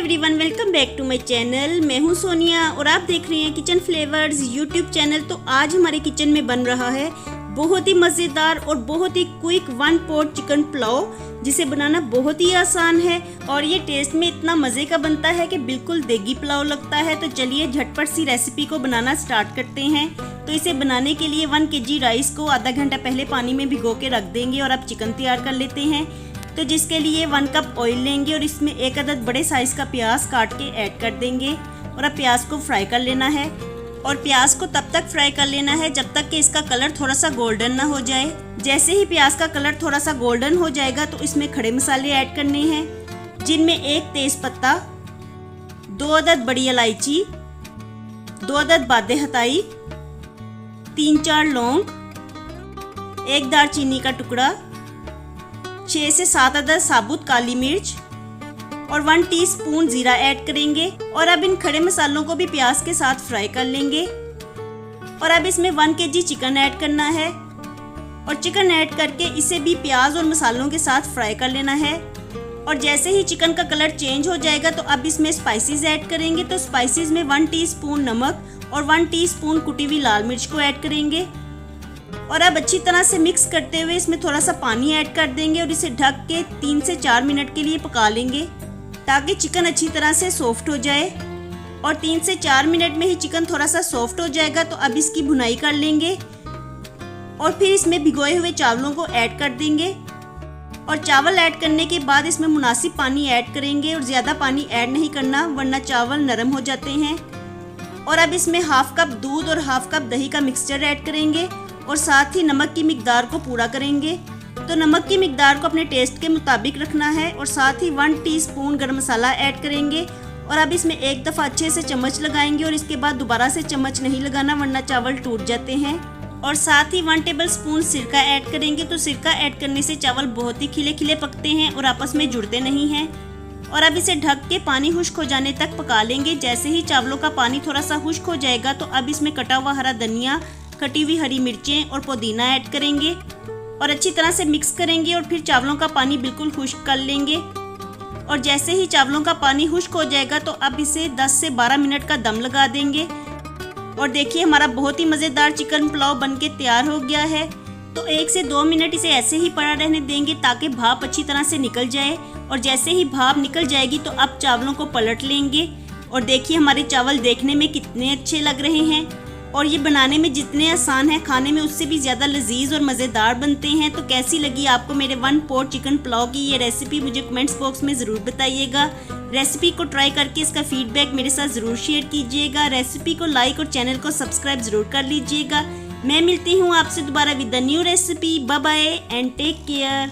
Everyone, welcome back to my channel. मैं हूं सोनिया और आप देख रहे हैं किचन फ्लेवर्स यूट्यूब चैनल। तो आज हमारे किचन में बन रहा है बहुत ही मज़ेदार और बहुत ही quick one pot chicken pulao, जिसे बनाना बहुत ही आसान है और ये टेस्ट में इतना मज़े का बनता है कि बिल्कुल देगी पुलाव लगता है। तो चलिए झटपट सी रेसिपी को बनाना स्टार्ट करते हैं। तो इसे बनाने के लिए 1 kg राइस को आधा घंटा पहले पानी में भिगो के रख देंगे और अब चिकन तैयार कर लेते हैं। तो जिसके लिए 1 कप ऑयल लेंगे और इसमें 1 अदद बड़े साइज का प्याज काट के ऐड कर देंगे और अब प्याज को फ्राई कर लेना है। और प्याज को तब तक फ्राई कर लेना है जब तक कि इसका कलर थोड़ा सा गोल्डन ना हो जाए। जैसे ही प्याज का कलर थोड़ा सा गोल्डन हो जाएगा तो इसमें खड़े मसाले ऐड करने हैं, जिनमें 1 तेज पत्ता, 2 अदद बड़ी इलायची, 2 अदद बादे हताई, 3-4 लौंग, 1 दालचीनी का टुकड़ा, 6 से 7 अदद साबुत काली मिर्च और 1 टीस्पून जीरा ऐड करेंगे। और अब इन खड़े मसालों को भी प्याज के साथ फ्राई कर लेंगे। और अब इसमें 1 kg चिकन ऐड करना है और चिकन ऐड करके इसे भी प्याज और मसालों के साथ फ्राई कर लेना है। और जैसे ही चिकन का कलर चेंज हो जाएगा तो अब इसमें स्पाइसेस ऐड करेंगे। तो स्पाइसेस में 1 टीस्पून नमक और 1 टीस्पून कुटी हुई लाल मिर्च को ऐड करेंगे। और अब अच्छी तरह से मिक्स करते हुए इसमें थोड़ा सा पानी ऐड कर देंगे और इसे ढक के 3 से 4 मिनट के लिए पका लेंगे ताकि चिकन अच्छी तरह से सॉफ्ट हो जाए। और 3 से 4 मिनट में ही चिकन थोड़ा सा सॉफ्ट हो जाएगा तो अब इसकी भुनाई कर लेंगे और फिर इसमें भिगोए हुए चावलों को ऐड कर देंगे। और चावल ऐड करने के बाद इसमें मुनासिब पानी ऐड करेंगे और ज़्यादा पानी ऐड नहीं करना वरना चावल नरम हो जाते हैं। और अब इसमें 1/2 कप दूध और 1/2 कप दही का मिक्सचर ऐड करेंगे और साथ ही नमक की मिकदार को पूरा करेंगे। तो नमक की मिकदार को अपने टेस्ट के मुताबिक रखना है। और साथ ही 1 टीस्पून गरम मसाला ऐड करेंगे और अब इसमें एक दफ़ा अच्छे से चम्मच लगाएंगे और इसके बाद दोबारा से चम्मच नहीं लगाना वरना चावल टूट जाते हैं। और साथ ही 1 टेबलस्पून सिरका ऐड करेंगे। तो सिरका ऐड करने से चावल बहुत ही खिले खिले पकते हैं और आपस में जुड़ते नहीं हैं। और अब इसे ढक के पानी खुश्क हो जाने तक पका लेंगे। जैसे ही चावलों का पानी थोड़ा सा खुश्क हो जाएगा तो अब इसमें कटा हुआ हरा धनिया, कटी हुई हरी मिर्चें और पुदीना ऐड करेंगे और अच्छी तरह से मिक्स करेंगे और फिर चावलों का पानी बिल्कुल खुश्क कर लेंगे। और जैसे ही चावलों का पानी खुश्क हो जाएगा तो अब इसे 10 से 12 मिनट का दम लगा देंगे। और देखिए हमारा बहुत ही मज़ेदार चिकन पुलाव बनके तैयार हो गया है। तो 1 से 2 मिनट इसे ऐसे ही पड़ा रहने देंगे ताकि भाप अच्छी तरह से निकल जाए। और जैसे ही भाप निकल जाएगी तो अब चावलों को पलट लेंगे और देखिए हमारे चावल देखने में कितने अच्छे लग रहे हैं और ये बनाने में जितने आसान है खाने में उससे भी ज़्यादा लजीज और मज़ेदार बनते हैं। तो कैसी लगी आपको मेरे 1 पॉट चिकन पुलाव की ये रेसिपी, मुझे कमेंट्स बॉक्स में ज़रूर बताइएगा। रेसिपी को ट्राई करके इसका फीडबैक मेरे साथ ज़रूर शेयर कीजिएगा। रेसिपी को लाइक और चैनल को सब्सक्राइब ज़रूर कर लीजिएगा। मैं मिलती हूँ आपसे दोबारा with the new recipe. Bye bye and take care.